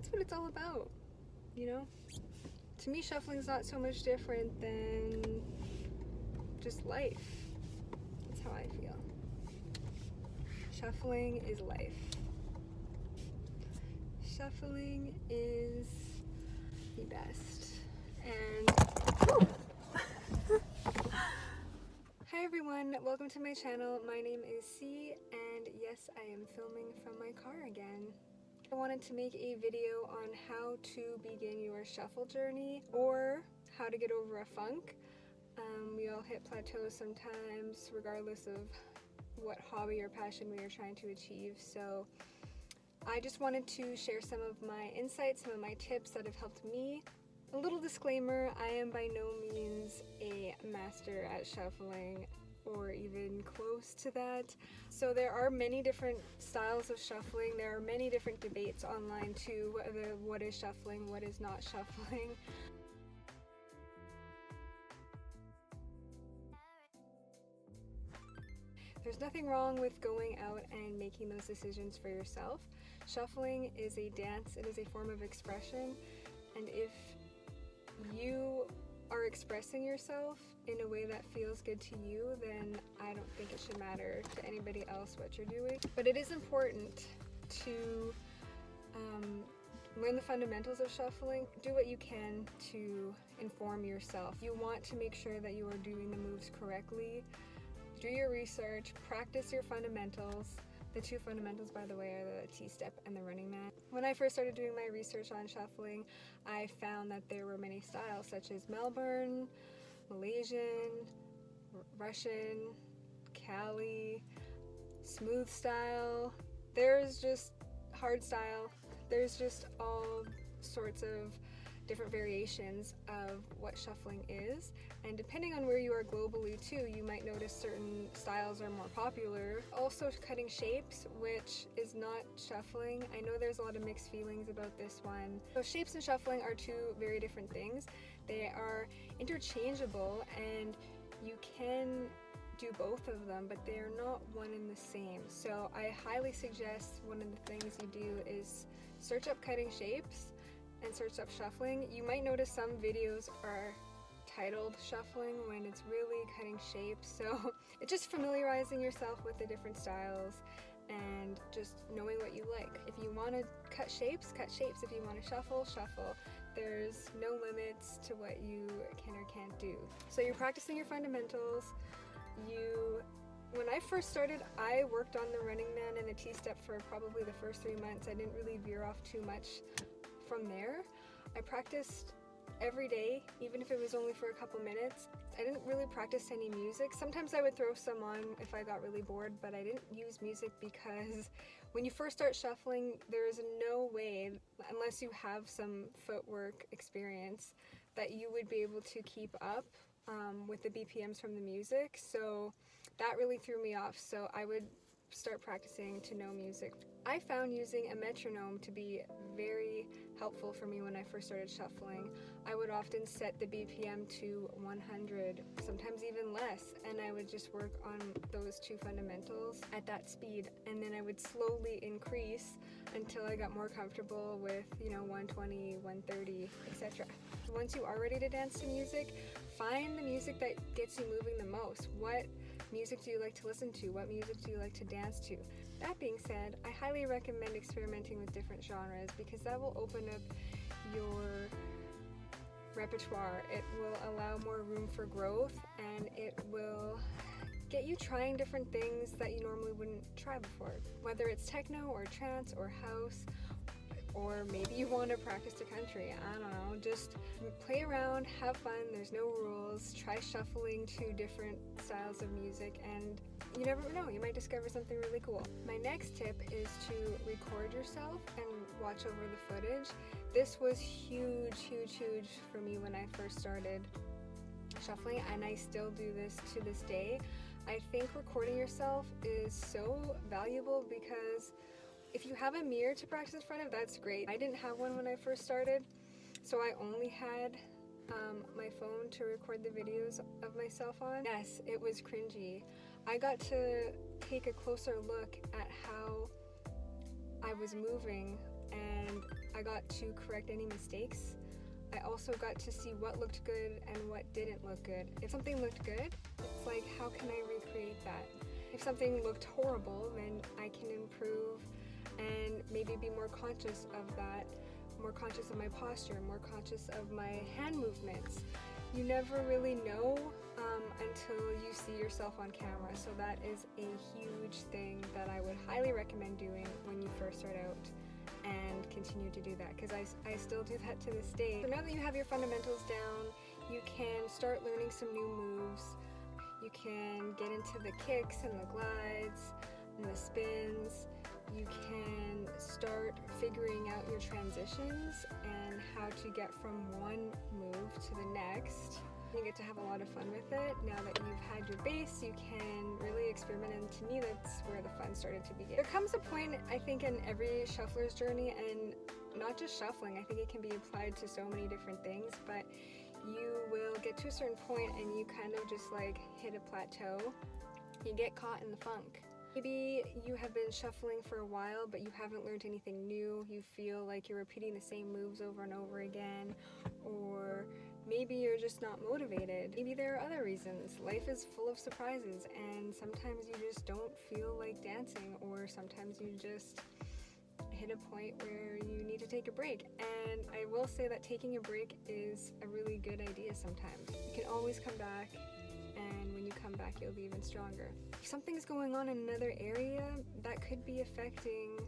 that's what it's all about, you know? To me, shuffling's not so much different than just life. That's how I feel. Shuffling is life. Shuffling is the best. And hi everyone, welcome to my channel. My name is C, and yes, I am filming from my car again. I wanted to make a video on how to begin your shuffle journey or how to get over a funk. We all hit plateaus sometimes, regardless of what hobby or passion we are trying to achieve. So I just wanted to share some of my insights, some of my tips that have helped me. A little disclaimer, I am by no means a master at shuffling or even close to that. So there are many different styles of shuffling. There are many different debates online too, whether what is shuffling, what is not shuffling. There's nothing wrong with going out and making those decisions for yourself. Shuffling is a dance, it is a form of expression, and if you are expressing yourself in a way that feels good to you, then I don't think it should matter to anybody else what you're doing. But it is important to learn the fundamentals of shuffling. Do what you can to inform yourself. You want to make sure that you are doing the moves correctly. Do your research, practice your fundamentals. The two fundamentals, by the way, are the T-step and the running man. When I first started doing my research on shuffling, I found that there were many styles such as Melbourne, Malaysian, Russian, cali, smooth style. There's just hard style. There's just all sorts of different variations of what shuffling is, and depending on where you are globally too, you might notice certain styles are more popular. Also cutting shapes, which is not shuffling. I know there's a lot of mixed feelings about this one. So shapes and shuffling are two very different things. They are interchangeable and you can do both of them, but they are not one and the same. So I highly suggest one of the things you do is search up cutting shapes and search up shuffling. You might notice some videos are titled shuffling when it's really cutting shapes. So it's just familiarizing yourself with the different styles and just knowing what you like. If you want to cut shapes, cut shapes. If you want to shuffle, shuffle. There's no limits to what you can or can't do. So you're practicing your fundamentals. When I first started, I worked on the running man and the T-step for probably the first 3 months. I didn't really veer off too much from there. I practiced every day, even if it was only for a couple minutes. I didn't really practice any music. Sometimes I would throw some on if I got really bored, but I didn't use music because when you first start shuffling, there is no way, unless you have some footwork experience, that you would be able to keep up with the BPMs from the music. So that really threw me off. So I would start practicing to no music. I found using a metronome to be very helpful for me when I first started shuffling. I would often set the BPM to 100, sometimes even less, and I would just work on those two fundamentals at that speed, and then I would slowly increase until I got more comfortable with, 120, 130, etc. Once you are ready to dance to music, find the music that gets you moving the most. What music do you like to listen to? What music do you like to dance to? That being said, I highly recommend experimenting with different genres because that will open up your repertoire. It will allow more room for growth, and it will get you trying different things that you normally wouldn't try before. Whether it's techno or trance or house, or maybe you want to practice the country, I don't know, just play around, have fun, there's no rules, try shuffling to different styles of music, and you never know, you might discover something really cool. My next tip is to record yourself and watch over the footage. This was huge for me when I first started shuffling, and I still do this to this day. I think recording yourself is so valuable because if you have a mirror to practice in front of, that's great. I didn't have one when I first started, so I only had my phone to record the videos of myself on. Yes, it was cringy. I got to take a closer look at how I was moving and I got to correct any mistakes. I also got to see what looked good and what didn't look good. If something looked good, it's like, how can I recreate that? If something looked horrible, then I can improve and maybe be more conscious of that, more conscious of my posture, more conscious of my hand movements. You never really know until you see yourself on camera, so that is a huge thing that I would highly recommend doing when you first start out, and continue to do that, because I still do that to this day. So now that you have your fundamentals down, you can start learning some new moves. You can get into the kicks and the glides and the spins. You can start figuring out your transitions and how to get from one move to the next. You get to have a lot of fun with it. Now that you've had your base, you can really experiment, and to me that's where the fun started to begin. There comes a point, I think, in every shuffler's journey, and not just shuffling, I think it can be applied to so many different things, but you will get to a certain point and you kind of just like hit a plateau. You get caught in the funk. Maybe you have been shuffling for a while, but you haven't learned anything new. You feel like you're repeating the same moves over and over again, or maybe you're just not motivated. Maybe there are other reasons. Life is full of surprises, and sometimes you just don't feel like dancing, or sometimes you just hit a point where you need to take a break. And I will say that taking a break is a really good idea sometimes. You can always come back, and when you come back, you'll be even stronger. If something's going on in another area, that could be affecting,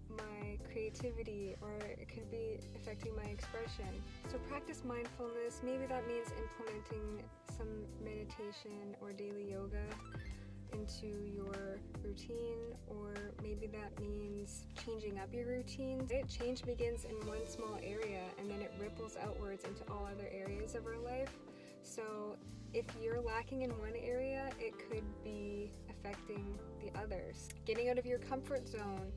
my creativity, or it could be affecting my expression. So practice mindfulness. Maybe that means implementing some meditation or daily yoga into your routine, or maybe that means changing up your routine. Change begins in one small area and then it ripples outwards into all other areas of our life. So if you're lacking in one area, it could be affecting the others. Getting out of your comfort zone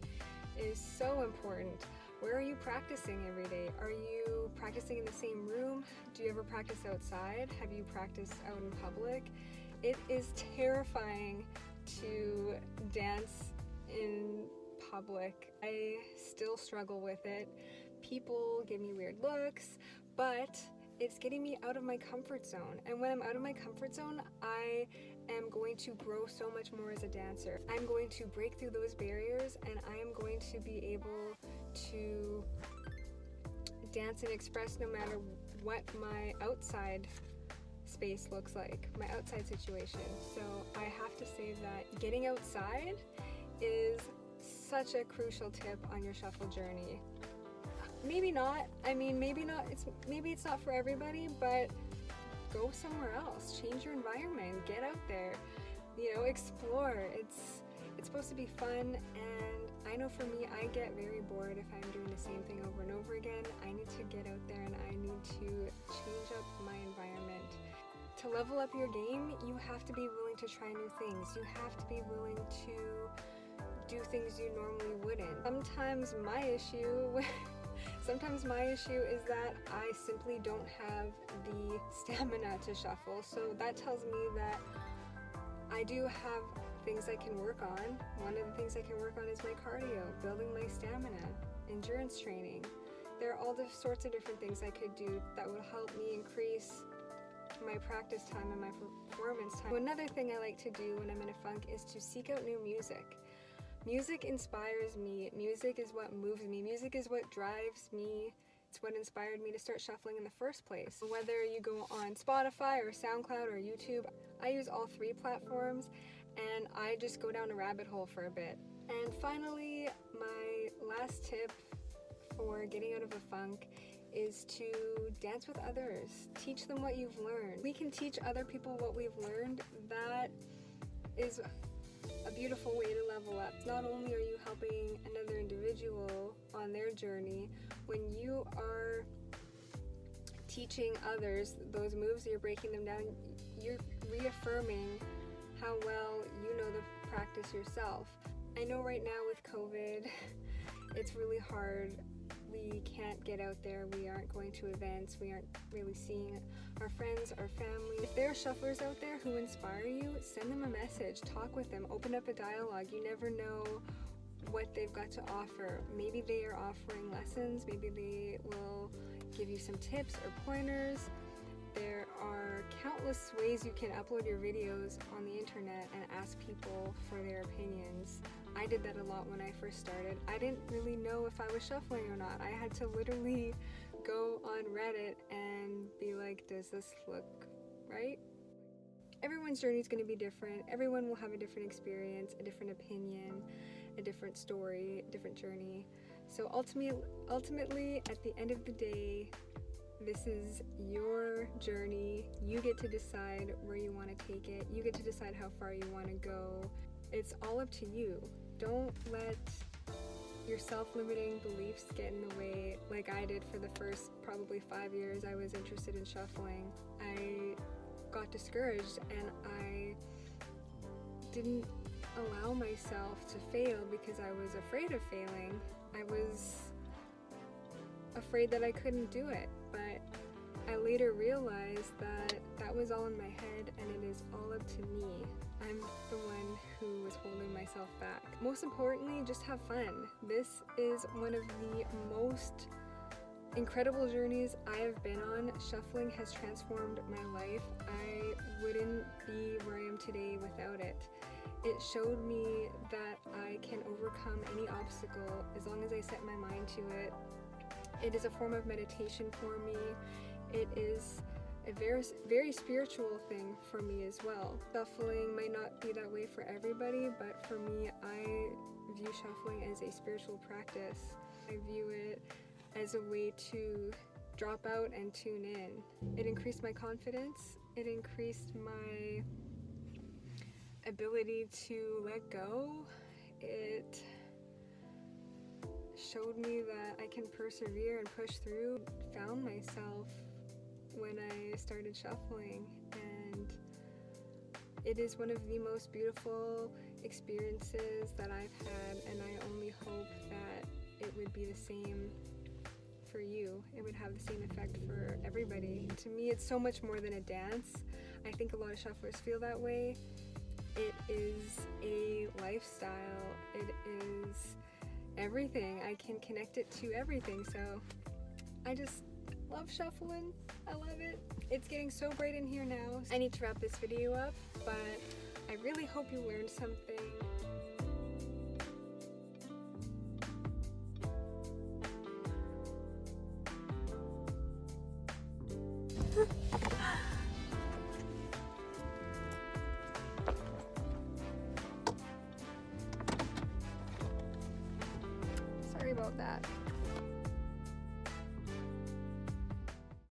is so important. Where are you practicing every day? Are you practicing in the same room? Do you ever practice outside? Have you practiced out in public? It is terrifying to dance in public. I still struggle with it. People give me weird looks, but it's getting me out of my comfort zone. And when I'm out of my comfort zone, I am going to grow so much more as a dancer. I'm going to break through those barriers, and I am going to be able to dance and express no matter what my outside space looks like, my outside situation. So I have to say that getting outside is such a crucial tip on your shuffle journey. Maybe not. Maybe it's not for everybody, but go somewhere else. Change your environment. Get out there. Explore. It's supposed to be fun, and I know for me, I get very bored if I'm doing the same thing over and over again. I need to get out there, and I need to change up my environment. To level up your game, you have to be willing to try new things. You have to be willing to do things you normally wouldn't. Sometimes my issue is that I simply don't have the stamina to shuffle. So that tells me that I do have things I can work on. One of the things I can work on is my cardio, building my stamina, endurance training. There are all the sorts of different things I could do that would help me increase my practice time and my performance time. Another thing I like to do when I'm in a funk is to seek out new music. Music inspires me. Music is what moves me. Music is what drives me. It's what inspired me to start shuffling in the first place. Whether you go on Spotify or SoundCloud or YouTube, I use all three platforms, and I just go down a rabbit hole for a bit. And finally, my last tip for getting out of a funk is to dance with others. Teach them what you've learned. We can teach other people what we've learned. That is a beautiful way to level up. Not only are you helping another individual on their journey, when you are teaching others those moves, you're breaking them down, you're reaffirming how well you know the practice yourself. I know right now with COVID, it's really hard. We can't get out there, we aren't going to events, we aren't really seeing our friends, our family. If there are shufflers out there who inspire you, send them a message, talk with them, open up a dialogue. You never know what they've got to offer. Maybe they are offering lessons, maybe they will give you some tips or pointers. There are countless ways you can upload your videos on the internet and ask people for their opinions. I did that a lot when I first started. I didn't really know if I was shuffling or not. I had to literally go on Reddit and be like, does this look right? Everyone's journey is going to be different. Everyone will have a different experience, a different opinion, a different story, a different journey. So ultimately, at the end of the day, this is your journey. You get to decide where you want to take it. You get to decide how far you want to go. It's all up to you. Don't let your self-limiting beliefs get in the way like I did for the first probably 5 years I was interested in shuffling. I got discouraged and I didn't allow myself to fail because I was afraid of failing. I was afraid that I couldn't do it, but I later realized that that was all in my head and it is all up to me. I'm the one who was holding myself back. Most importantly, just have fun. This is one of the most incredible journeys I have been on. Shuffling has transformed my life. I wouldn't be where I am today without it. It showed me that I can overcome any obstacle as long as I set my mind to it. It is a form of meditation for me. It is a very spiritual thing for me as well. Shuffling might not be that way for everybody, but for me, I view shuffling as a spiritual practice. I view it as a way to drop out and tune in. It increased my confidence. It increased my ability to let go. It showed me that I can persevere and push through. Found myself when I started shuffling, and it is one of the most beautiful experiences that I've had, and I only hope that it would be the same for you. It would have the same effect for everybody. To me, it's so much more than a dance. I think a lot of shufflers feel that way. It is a lifestyle. It is everything. I can connect it to everything, so I just love shuffling. I love it. It's getting so bright in here now. I need to wrap this video up, but I really hope you learned something. Sorry about that.